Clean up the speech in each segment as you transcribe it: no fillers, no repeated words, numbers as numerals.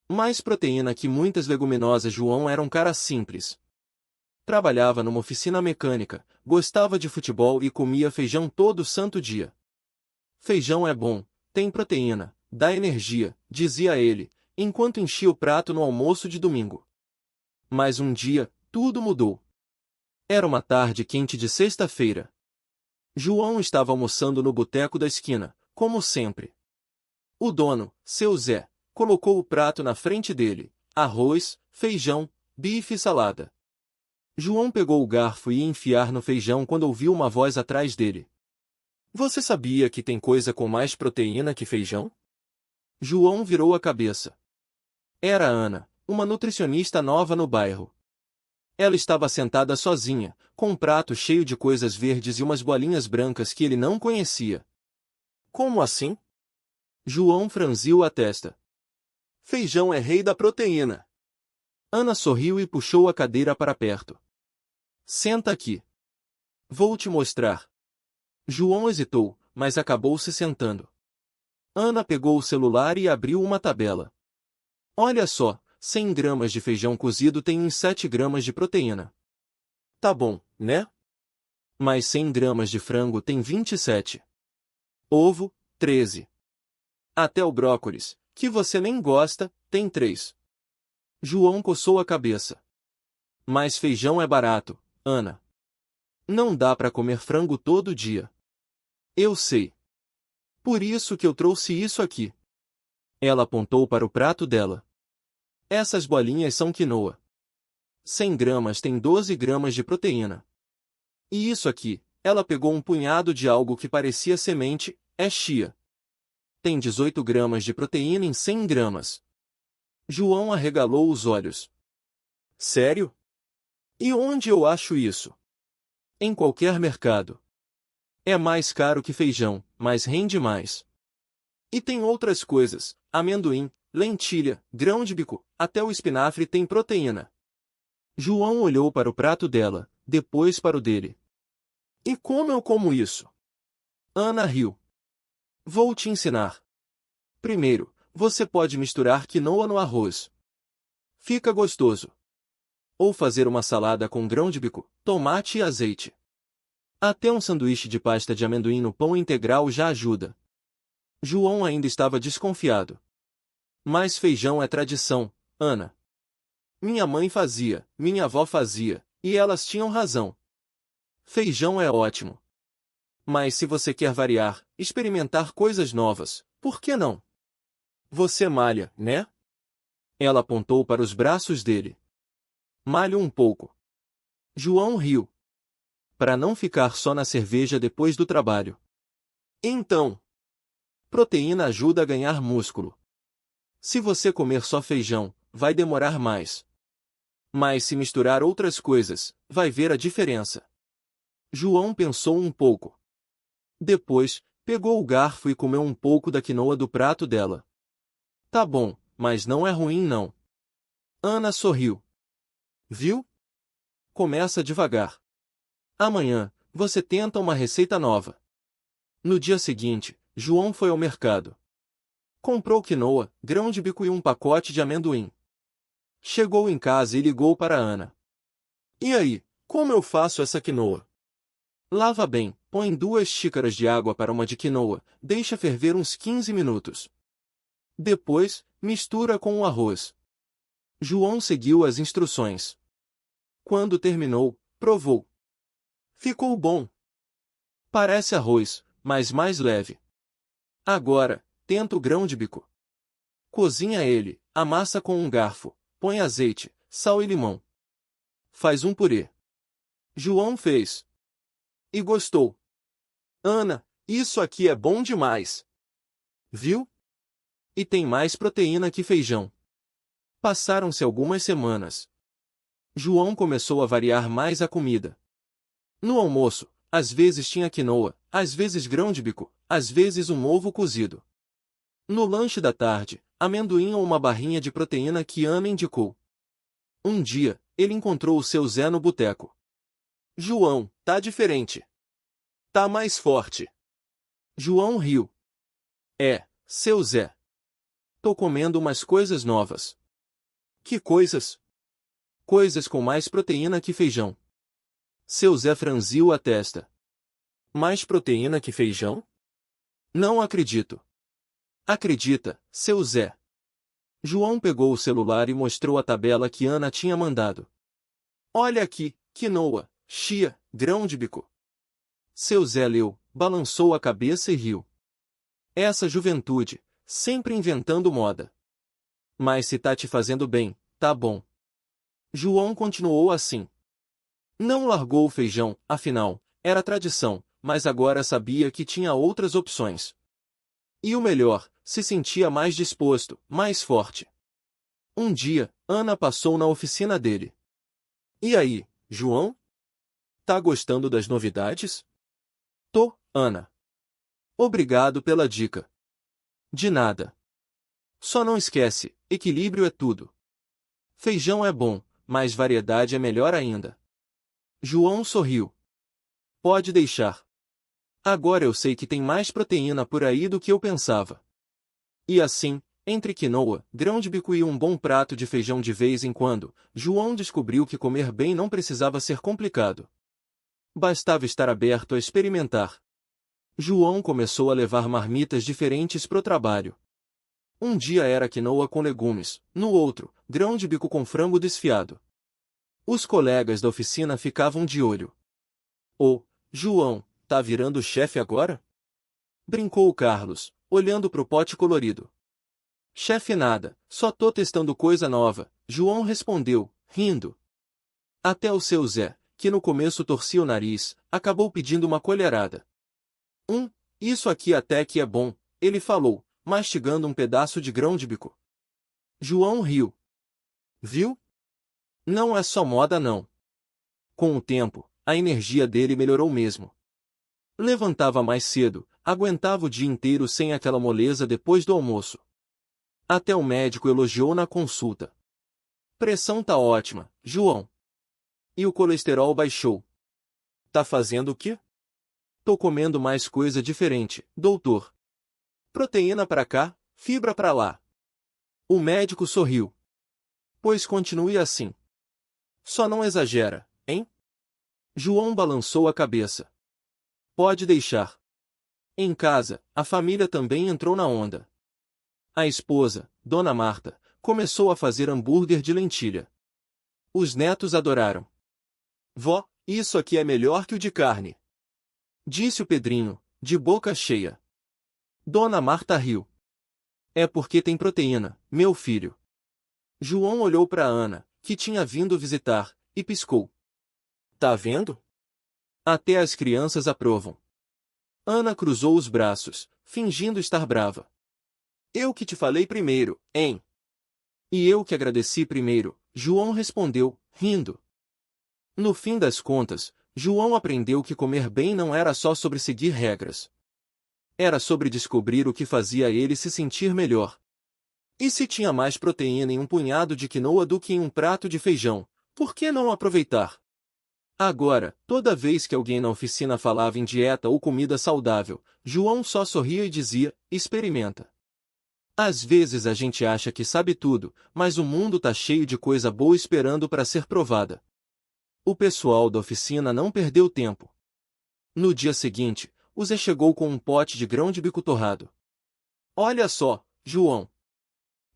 Mais proteína que muitas leguminosas. João era um cara simples. Trabalhava numa oficina mecânica, gostava de futebol e comia feijão todo santo dia. Feijão é bom, tem proteína, dá energia, dizia ele, enquanto enchia o prato no almoço de domingo. Mas um dia, tudo mudou. Era uma tarde quente de sexta-feira. João estava almoçando no boteco da esquina, como sempre. O dono, seu Zé, colocou o prato na frente dele: arroz, feijão, bife e salada. João pegou o garfo e ia enfiar no feijão quando ouviu uma voz atrás dele. Você sabia que tem coisa com mais proteína que feijão? João virou a cabeça. Era Ana, uma nutricionista nova no bairro. Ela estava sentada sozinha, com um prato cheio de coisas verdes e umas bolinhas brancas que ele não conhecia. Como assim? João franziu a testa. Feijão é rei da proteína. Ana sorriu e puxou a cadeira para perto. Senta aqui. Vou te mostrar. João hesitou, mas acabou se sentando. Ana pegou o celular e abriu uma tabela. Olha só, 100 gramas de feijão cozido tem uns 7 gramas de proteína. Tá bom, né? Mas 100 gramas de frango tem 27. Ovo, 13. Até o brócolis, que você nem gosta, tem 3. João coçou a cabeça. Mas feijão é barato, Ana. Não dá para comer frango todo dia. Eu sei. Por isso que eu trouxe isso aqui. Ela apontou para o prato dela. Essas bolinhas são quinoa. 100 gramas tem 12 gramas de proteína. E isso aqui, ela pegou um punhado de algo que parecia semente, é chia. Tem 18 gramas de proteína em 100 gramas. João arregalou os olhos. Sério? E onde eu acho isso? Em qualquer mercado. É mais caro que feijão, mas rende mais. E tem outras coisas, amendoim, lentilha, grão de bico, até o espinafre tem proteína. João olhou para o prato dela, depois para o dele. E como eu como isso? Ana riu. Vou te ensinar. Primeiro, você pode misturar quinoa no arroz. Fica gostoso. Ou fazer uma salada com grão de bico, tomate e azeite. Até um sanduíche de pasta de amendoim no pão integral já ajuda. João ainda estava desconfiado. Mas feijão é tradição, Ana. Minha mãe fazia, minha avó fazia, e elas tinham razão. Feijão é ótimo. Mas se você quer variar, experimentar coisas novas, por que não? Você malha, né? Ela apontou para os braços dele. Malho um pouco. João riu. Para não ficar só na cerveja depois do trabalho. Então, proteína ajuda a ganhar músculo. Se você comer só feijão, vai demorar mais. Mas se misturar outras coisas, vai ver a diferença. João pensou um pouco. Depois, pegou o garfo e comeu um pouco da quinoa do prato dela. Tá bom, mas não é ruim não. Ana sorriu. Viu? Começa devagar. Amanhã, você tenta uma receita nova. No dia seguinte, João foi ao mercado. Comprou quinoa, grão de bico e um pacote de amendoim. Chegou em casa e ligou para Ana. E aí, como eu faço essa quinoa? Lava bem, põe 2 xícaras de água para uma de quinoa, deixa ferver uns 15 minutos. Depois, mistura com o arroz. João seguiu as instruções. Quando terminou, provou. Ficou bom. Parece arroz, mas mais leve. Agora, tenta o grão de bico. Cozinha ele, amassa com um garfo, põe azeite, sal e limão. Faz um purê. João fez. E gostou. Ana, isso aqui é bom demais. Viu? E tem mais proteína que feijão. Passaram-se algumas semanas. João começou a variar mais a comida. No almoço, às vezes tinha quinoa, às vezes grão de bico, às vezes um ovo cozido. No lanche da tarde, amendoim ou uma barrinha de proteína que Ana indicou. Um dia, ele encontrou o seu Zé no boteco. João, tá diferente. Tá mais forte. João riu. É, seu Zé. Tô comendo umas coisas novas. Que coisas? Coisas com mais proteína que feijão. Seu Zé franziu a testa. Mais proteína que feijão? Não acredito. Acredita, seu Zé. João pegou o celular e mostrou a tabela que Ana tinha mandado. Olha aqui, quinoa, chia, grão de bico. Seu Zé leu, balançou a cabeça e riu. Essa juventude, sempre inventando moda. Mas se tá te fazendo bem, tá bom. João continuou assim. Não largou o feijão, afinal, era tradição, mas agora sabia que tinha outras opções. E o melhor, se sentia mais disposto, mais forte. Um dia, Ana passou na oficina dele. E aí, João? Tá gostando das novidades? Tô, Ana. Obrigado pela dica. De nada. Só não esquece, equilíbrio é tudo. Feijão é bom, mas variedade é melhor ainda. João sorriu. Pode deixar. Agora eu sei que tem mais proteína por aí do que eu pensava. E assim, entre quinoa, grão de bico e um bom prato de feijão de vez em quando, João descobriu que comer bem não precisava ser complicado. Bastava estar aberto a experimentar. João começou a levar marmitas diferentes pro trabalho. Um dia era quinoa com legumes, no outro, grão de bico com frango desfiado. Os colegas da oficina ficavam de olho. Ô, João, tá virando chefe agora? Brincou o Carlos, olhando pro pote colorido. Chefe nada, só tô testando coisa nova, João respondeu, rindo. Até o seu Zé, que no começo torcia o nariz, acabou pedindo uma colherada. Isso aqui até que é bom, ele falou, mastigando um pedaço de grão de bico. João riu. Viu? Não é só moda não. Com o tempo, a energia dele melhorou mesmo. Levantava mais cedo, aguentava o dia inteiro sem aquela moleza depois do almoço. Até o médico elogiou na consulta. Pressão tá ótima, João. E o colesterol baixou. Tá fazendo o quê? Tô comendo mais coisa diferente, doutor. Proteína pra cá, fibra pra lá. O médico sorriu. Pois continue assim. Só não exagera, hein? João balançou a cabeça. Pode deixar. Em casa, a família também entrou na onda. A esposa, Dona Marta, começou a fazer hambúrguer de lentilha. Os netos adoraram. Vó, isso aqui é melhor que o de carne. Disse o Pedrinho, de boca cheia. Dona Marta riu. É porque tem proteína, meu filho. João olhou para Ana, que tinha vindo visitar, e piscou. Tá vendo? Até as crianças aprovam. Ana cruzou os braços, fingindo estar brava. Eu que te falei primeiro, hein? E eu que agradeci primeiro, João respondeu, rindo. No fim das contas, João aprendeu que comer bem não era só sobre seguir regras. Era sobre descobrir o que fazia ele se sentir melhor. E se tinha mais proteína em um punhado de quinoa do que em um prato de feijão, por que não aproveitar? Agora, toda vez que alguém na oficina falava em dieta ou comida saudável, João só sorria e dizia, experimenta. Às vezes a gente acha que sabe tudo, mas o mundo tá cheio de coisa boa esperando para ser provada. O pessoal da oficina não perdeu tempo. No dia seguinte, o Zé chegou com um pote de grão de bico torrado. Olha só, João.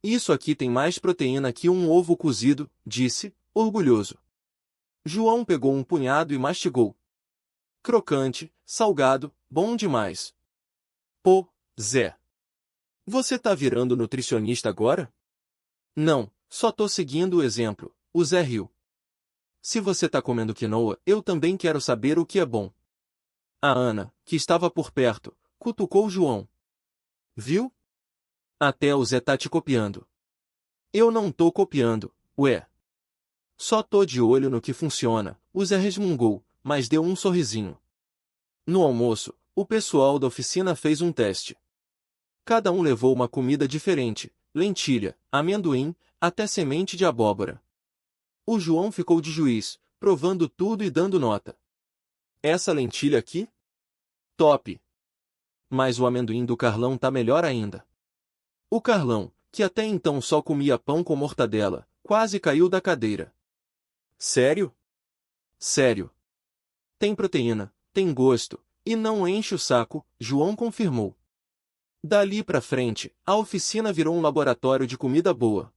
Isso aqui tem mais proteína que um ovo cozido, disse, orgulhoso. João pegou um punhado e mastigou. Crocante, salgado, bom demais. Pô, Zé. Você tá virando nutricionista agora? Não, só tô seguindo o exemplo, o Zé riu. Se você tá comendo quinoa, eu também quero saber o que é bom. A Ana, que estava por perto, cutucou João. Viu? Até o Zé tá te copiando. Eu não tô copiando, ué. Só tô de olho no que funciona, o Zé resmungou, mas deu um sorrisinho. No almoço, o pessoal da oficina fez um teste. Cada um levou uma comida diferente, lentilha, amendoim, até semente de abóbora. O João ficou de juiz, provando tudo e dando nota. Essa lentilha aqui? Top! Mas o amendoim do Carlão tá melhor ainda. O Carlão, que até então só comia pão com mortadela, quase caiu da cadeira. Sério? Sério. Tem proteína, tem gosto, e não enche o saco, João confirmou. Dali pra frente, a oficina virou um laboratório de comida boa.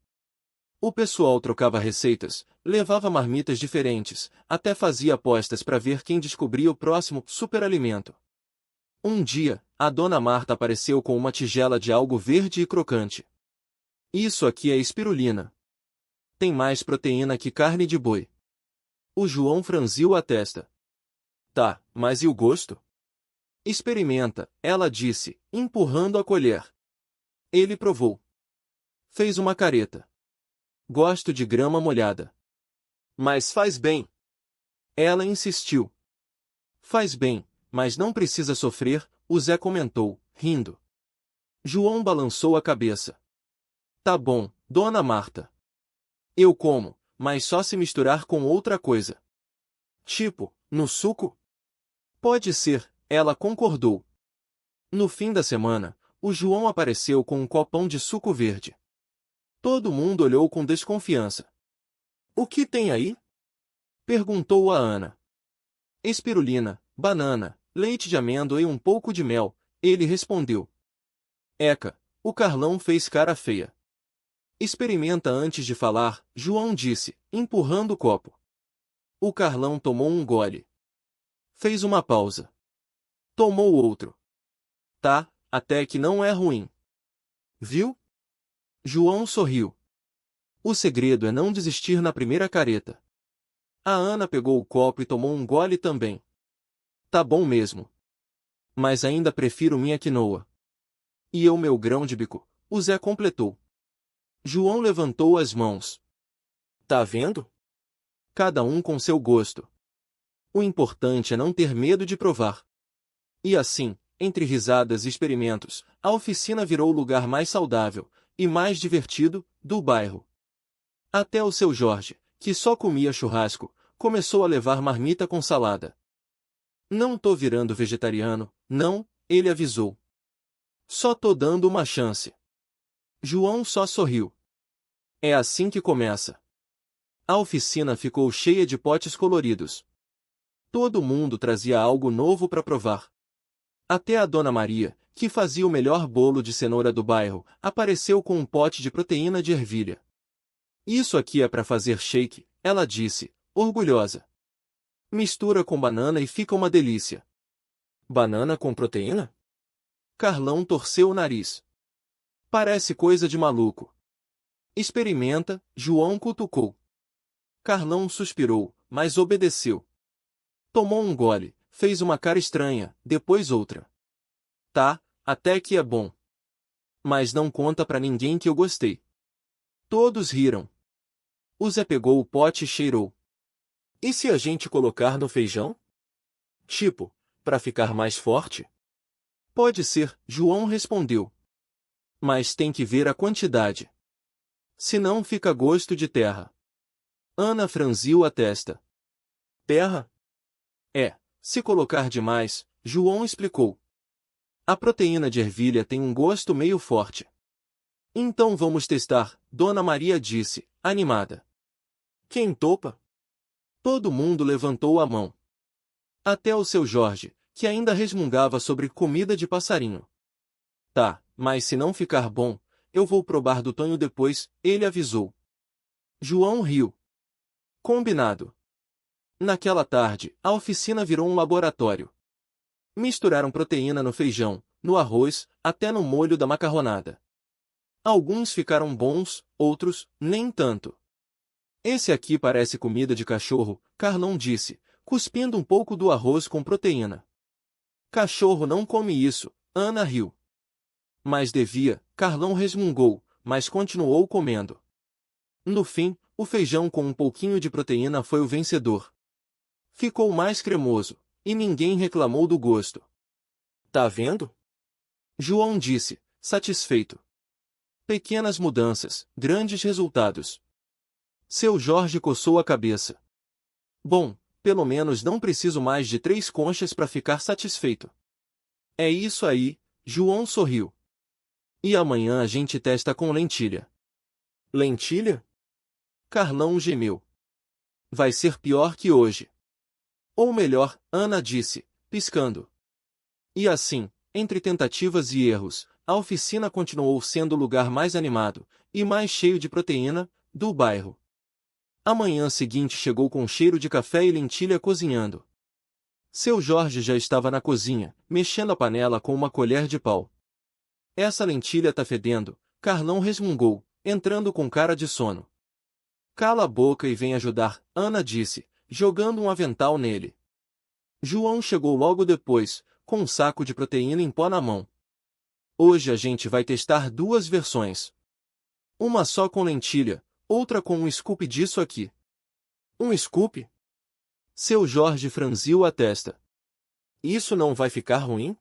O pessoal trocava receitas, levava marmitas diferentes, até fazia apostas para ver quem descobria o próximo superalimento. Um dia, a dona Marta apareceu com uma tigela de algo verde e crocante. Isso aqui é espirulina. Tem mais proteína que carne de boi. O João franziu a testa. Tá, mas e o gosto? Experimenta, ela disse, empurrando a colher. Ele provou. Fez uma careta. Gosto de grama molhada. Mas faz bem. Ela insistiu. Faz bem, mas não precisa sofrer, o Zé comentou, rindo. João balançou a cabeça. Tá bom, dona Marta. Eu como, mas só se misturar com outra coisa. Tipo, no suco? Pode ser, ela concordou. No fim da semana, o João apareceu com um copão de suco verde. Todo mundo olhou com desconfiança. O que tem aí? Perguntou a Ana. Espirulina, banana, leite de amêndoa e um pouco de mel, ele respondeu. Eca, o Carlão fez cara feia. Experimenta antes de falar, João disse, empurrando o copo. O Carlão tomou um gole. Fez uma pausa. Tomou outro. Tá, até que não é ruim. Viu? João sorriu. O segredo é não desistir na primeira careta. A Ana pegou o copo e tomou um gole também. Tá bom mesmo. Mas ainda prefiro minha quinoa. E eu meu grão de bico, o Zé completou. João levantou as mãos. Tá vendo? Cada um com seu gosto. O importante é não ter medo de provar. E assim, entre risadas e experimentos, a oficina virou o lugar mais saudável e mais divertido do bairro. Até o seu Jorge, que só comia churrasco, começou a levar marmita com salada. Não tô virando vegetariano, não, ele avisou. Só tô dando uma chance. João só sorriu. É assim que começa. A oficina ficou cheia de potes coloridos. Todo mundo trazia algo novo para provar. Até a Dona Maria, que fazia o melhor bolo de cenoura do bairro, apareceu com um pote de proteína de ervilha. Isso aqui é para fazer shake, ela disse, orgulhosa. Mistura com banana e fica uma delícia. Banana com proteína? Carlão torceu o nariz. Parece coisa de maluco. Experimenta, João cutucou. Carlão suspirou, mas obedeceu. Tomou um gole, fez uma cara estranha, depois outra. Tá, até que é bom. Mas não conta pra ninguém que eu gostei. Todos riram. O Zé pegou o pote e cheirou. E se a gente colocar no feijão? Tipo, pra ficar mais forte? Pode ser, João respondeu. Mas tem que ver a quantidade. Senão fica gosto de terra. Ana franziu a testa. Terra? É, se colocar demais, João explicou. A proteína de ervilha tem um gosto meio forte. Então vamos testar, Dona Maria disse, animada. Quem topa? Todo mundo levantou a mão. Até o seu Jorge, que ainda resmungava sobre comida de passarinho. Tá, mas se não ficar bom, eu vou probar do Tonho depois, ele avisou. João riu. Combinado. Naquela tarde, a oficina virou um laboratório. Misturaram proteína no feijão, no arroz, até no molho da macarronada. Alguns ficaram bons, outros, nem tanto. Esse aqui parece comida de cachorro, Carlão disse, cuspindo um pouco do arroz com proteína. Cachorro não come isso, Ana riu. Mas devia, Carlão resmungou, mas continuou comendo. No fim, o feijão com um pouquinho de proteína foi o vencedor. Ficou mais cremoso, e ninguém reclamou do gosto. Tá vendo? João disse, satisfeito. Pequenas mudanças, grandes resultados. Seu Jorge coçou a cabeça. Bom, pelo menos não preciso mais de 3 conchas para ficar satisfeito. É isso aí, João sorriu. E amanhã a gente testa com lentilha. Lentilha? Carlão gemeu. Vai ser pior que hoje. Ou melhor, Ana disse, piscando. E assim, entre tentativas e erros, a oficina continuou sendo o lugar mais animado, e mais cheio de proteína, do bairro. A manhã seguinte chegou com cheiro de café e lentilha cozinhando. Seu Jorge já estava na cozinha, mexendo a panela com uma colher de pau. Essa lentilha tá fedendo, Carlão resmungou, entrando com cara de sono. Cala a boca e vem ajudar, Ana disse, jogando um avental nele. João chegou logo depois, com um saco de proteína em pó na mão. Hoje a gente vai testar duas versões. Uma só com lentilha, outra com um scoop disso aqui. Um scoop? Seu Jorge franziu a testa. Isso não vai ficar ruim?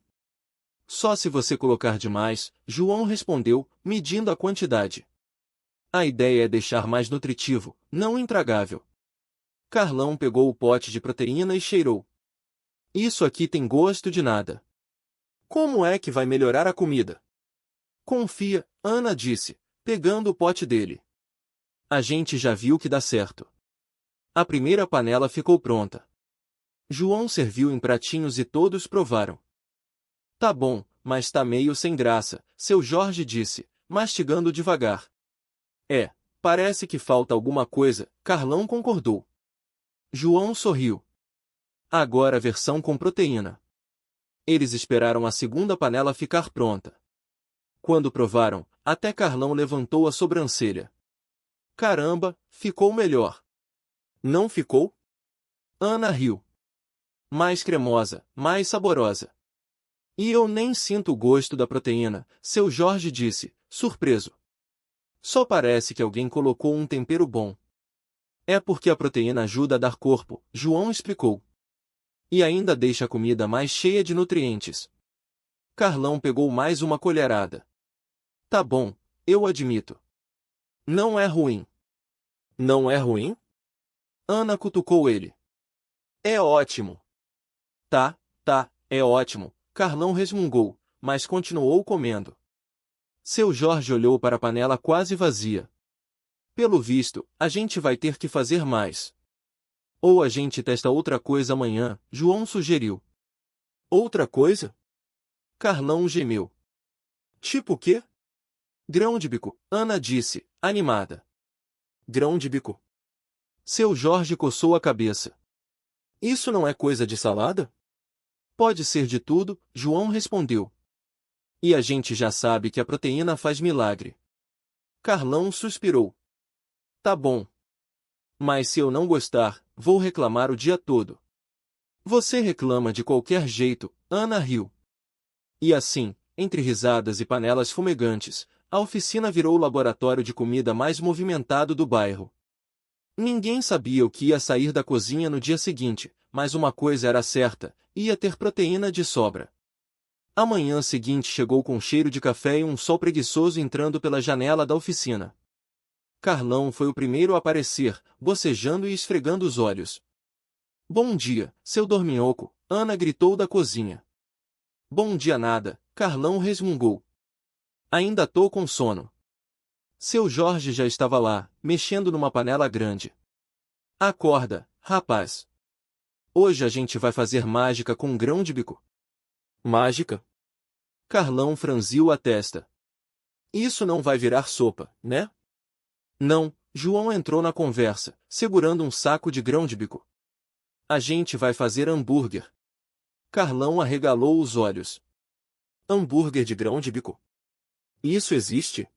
Só se você colocar demais, João respondeu, medindo a quantidade. A ideia é deixar mais nutritivo, não intragável. Carlão pegou o pote de proteína e cheirou. Isso aqui tem gosto de nada. Como é que vai melhorar a comida? Confia, Ana disse, pegando o pote dele. A gente já viu que dá certo. A primeira panela ficou pronta. João serviu em pratinhos e todos provaram. Tá bom, mas tá meio sem graça, seu Jorge disse, mastigando devagar. Parece que falta alguma coisa, Carlão concordou. João sorriu. Agora a versão com proteína. Eles esperaram a segunda panela ficar pronta. Quando provaram, até Carlão levantou a sobrancelha. Caramba, ficou melhor. Não ficou? Ana riu. Mais cremosa, mais saborosa. E eu nem sinto o gosto da proteína, seu Jorge disse, surpreso. Só parece que alguém colocou um tempero bom. É porque a proteína ajuda a dar corpo, João explicou. E ainda deixa a comida mais cheia de nutrientes. Carlão pegou mais uma colherada. Tá bom, eu admito. Não é ruim. Não é ruim? Ana cutucou ele. É ótimo. Tá, é ótimo, Carlão resmungou, mas continuou comendo. Seu Jorge olhou para a panela quase vazia. Pelo visto, a gente vai ter que fazer mais. Ou a gente testa outra coisa amanhã, João sugeriu. Outra coisa? Carlão gemeu. Tipo o quê? Grão de bico, Ana disse, animada. Grão de bico. Seu Jorge coçou a cabeça. Isso não é coisa de salada? Pode ser de tudo, João respondeu. E a gente já sabe que a proteína faz milagre. Carlão suspirou. Tá bom. Mas se eu não gostar, vou reclamar o dia todo. Você reclama de qualquer jeito, Ana riu. E assim, entre risadas e panelas fumegantes, a oficina virou o laboratório de comida mais movimentado do bairro. Ninguém sabia o que ia sair da cozinha no dia seguinte, mas uma coisa era certa, ia ter proteína de sobra. A manhã seguinte chegou com cheiro de café e um sol preguiçoso entrando pela janela da oficina. Carlão foi o primeiro a aparecer, bocejando e esfregando os olhos. Bom dia, seu dorminhoco, Ana gritou da cozinha. Bom dia nada, Carlão resmungou. Ainda tô com sono. Seu Jorge já estava lá, mexendo numa panela grande. Acorda, rapaz. Hoje a gente vai fazer mágica com um grão de bico. Mágica? Carlão franziu a testa. Isso não vai virar sopa, né? Não, João entrou na conversa, segurando um saco de grão de bico. A gente vai fazer hambúrguer. Carlão arregalou os olhos. Hambúrguer de grão de bico? Isso existe?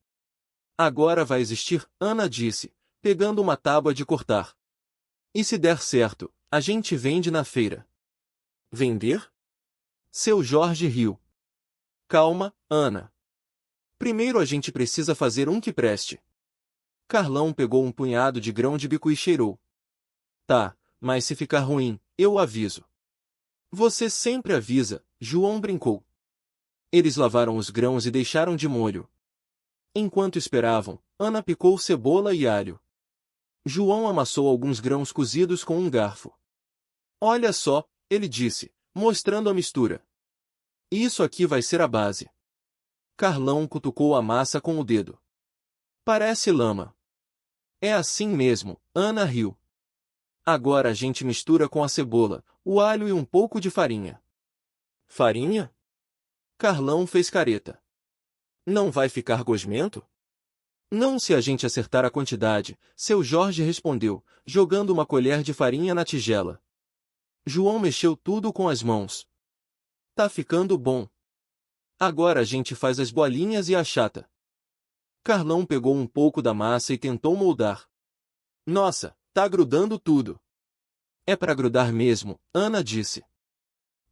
Agora vai existir, Ana disse, pegando uma tábua de cortar. E se der certo, a gente vende na feira. Vender? Seu Jorge riu. Calma, Ana. Primeiro a gente precisa fazer um que preste. Carlão pegou um punhado de grão de bico e cheirou. Tá, mas se ficar ruim, eu aviso. Você sempre avisa, João brincou. Eles lavaram os grãos e deixaram de molho. Enquanto esperavam, Ana picou cebola e alho. João amassou alguns grãos cozidos com um garfo. Olha só, ele disse, mostrando a mistura. Isso aqui vai ser a base. Carlão cutucou a massa com o dedo. Parece lama. É assim mesmo, Ana riu. Agora a gente mistura com a cebola, o alho e um pouco de farinha. Farinha? Carlão fez careta. Não vai ficar gosmento? Não se a gente acertar a quantidade, seu Jorge respondeu, jogando uma colher de farinha na tigela. João mexeu tudo com as mãos. Tá ficando bom. Agora a gente faz as bolinhas e achata. Carlão pegou um pouco da massa e tentou moldar. Nossa, tá grudando tudo. É pra grudar mesmo, Ana disse.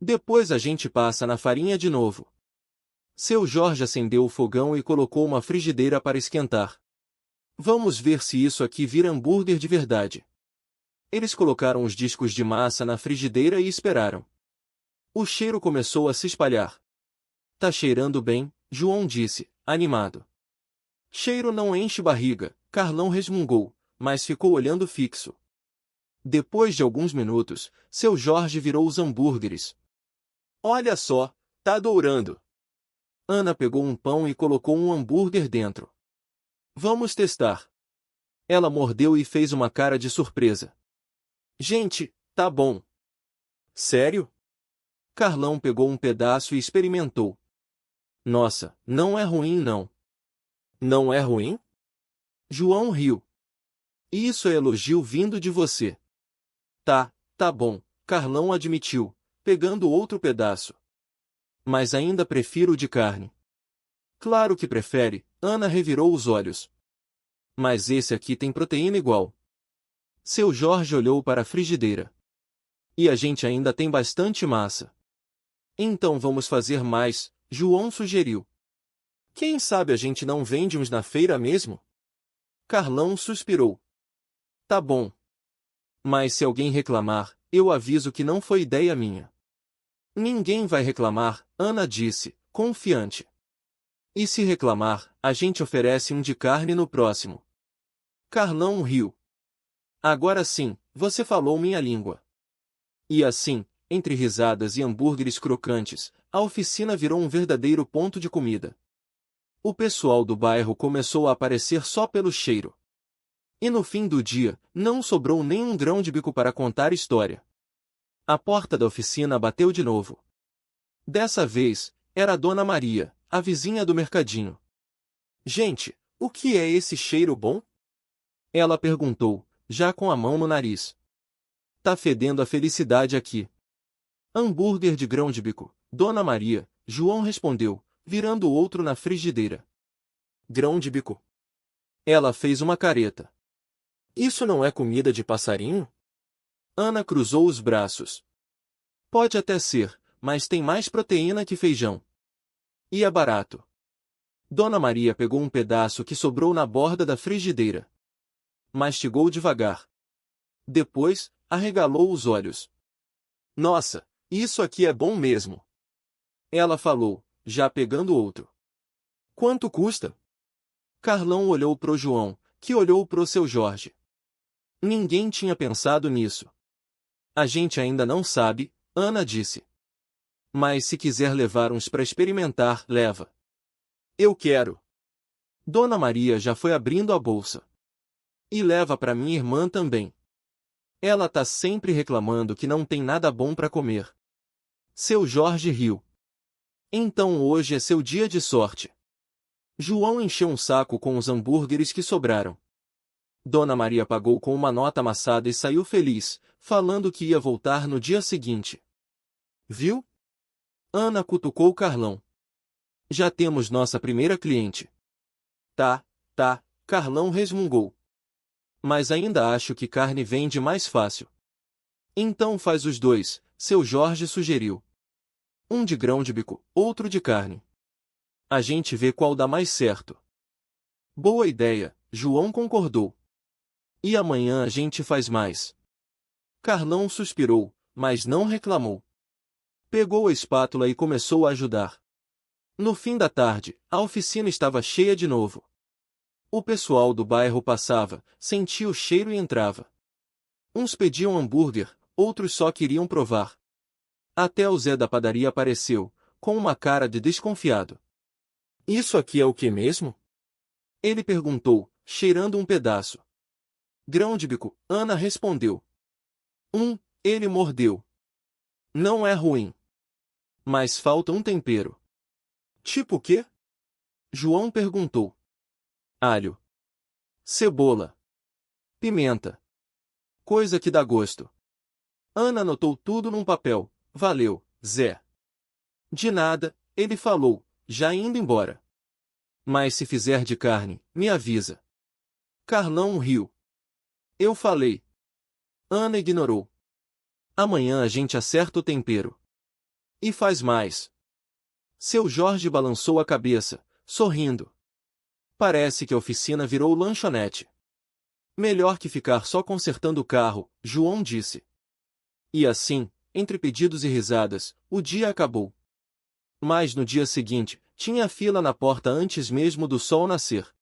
Depois a gente passa na farinha de novo. Seu Jorge acendeu o fogão e colocou uma frigideira para esquentar. Vamos ver se isso aqui vira hambúrguer de verdade. Eles colocaram os discos de massa na frigideira e esperaram. O cheiro começou a se espalhar. Tá cheirando bem, João disse, animado. Cheiro não enche barriga, Carlão resmungou, mas ficou olhando fixo. Depois de alguns minutos, seu Jorge virou os hambúrgueres. Olha só, tá dourando. Ana pegou um pão e colocou um hambúrguer dentro. Vamos testar. Ela mordeu e fez uma cara de surpresa. Gente, tá bom. Sério? Carlão pegou um pedaço e experimentou. Nossa, não é ruim não. Não é ruim? João riu. Isso é elogio vindo de você. Tá bom, Carlão admitiu, pegando outro pedaço. Mas ainda prefiro o de carne. Claro que prefere, Ana revirou os olhos. Mas esse aqui tem proteína igual. Seu Jorge olhou para a frigideira. E a gente ainda tem bastante massa. Então vamos fazer mais, João sugeriu. Quem sabe a gente não vende uns na feira mesmo? Carlão suspirou. Tá bom. Mas se alguém reclamar, eu aviso que não foi ideia minha. Ninguém vai reclamar, Ana disse, confiante. E se reclamar, a gente oferece um de carne no próximo. Carlão riu. Agora sim, você falou minha língua. E assim, entre risadas e hambúrgueres crocantes, a oficina virou um verdadeiro ponto de comida. O pessoal do bairro começou a aparecer só pelo cheiro. E no fim do dia, não sobrou nem um grão de bico para contar história. A porta da oficina bateu de novo. Dessa vez, era a Dona Maria, a vizinha do mercadinho. Gente, o que é esse cheiro bom? Ela perguntou, já com a mão no nariz. Tá fedendo a felicidade aqui. Hambúrguer de grão de bico, Dona Maria, João respondeu, virando o outro na frigideira. Grão de bico. Ela fez uma careta. Isso não é comida de passarinho? Ana cruzou os braços. Pode até ser, mas tem mais proteína que feijão. E é barato. Dona Maria pegou um pedaço que sobrou na borda da frigideira. Mastigou devagar. Depois, arregalou os olhos. Nossa, isso aqui é bom mesmo. Ela falou, já pegando outro. Quanto custa? Carlão olhou pro João, que olhou pro seu Jorge. Ninguém tinha pensado nisso. A gente ainda não sabe, Ana disse. Mas se quiser levar uns para experimentar, leva. Eu quero. Dona Maria já foi abrindo a bolsa. E leva para minha irmã também. Ela tá sempre reclamando que não tem nada bom para comer. Seu Jorge riu. Então hoje é seu dia de sorte. João encheu um saco com os hambúrgueres que sobraram. Dona Maria pagou com uma nota amassada e saiu feliz, falando que ia voltar no dia seguinte. Viu? Ana cutucou Carlão. Já temos nossa primeira cliente. Tá, Carlão resmungou. Mas ainda acho que carne vende mais fácil. Então faz os dois, seu Jorge sugeriu. Um de grão de bico, outro de carne. A gente vê qual dá mais certo. Boa ideia, João concordou. E amanhã a gente faz mais. Carlão suspirou, mas não reclamou. Pegou a espátula e começou a ajudar. No fim da tarde, a oficina estava cheia de novo. O pessoal do bairro passava, sentia o cheiro e entrava. Uns pediam hambúrguer, outros só queriam provar. Até o Zé da padaria apareceu, com uma cara de desconfiado. Isso aqui é o que mesmo? Ele perguntou, cheirando um pedaço. Grão de bico, Ana respondeu. Ele mordeu. Não é ruim. Mas falta um tempero. Tipo o quê? João perguntou. Alho. Cebola. Pimenta. Coisa que dá gosto. Ana anotou tudo num papel. Valeu, Zé. De nada, ele falou, já indo embora. Mas se fizer de carne, me avisa. Carlão riu. Eu falei. Ana ignorou. Amanhã a gente acerta o tempero. E faz mais. Seu Jorge balançou a cabeça, sorrindo. Parece que a oficina virou lanchonete. Melhor que ficar só consertando o carro, João disse. E assim, entre pedidos e risadas, o dia acabou. Mas no dia seguinte, tinha fila na porta antes mesmo do sol nascer.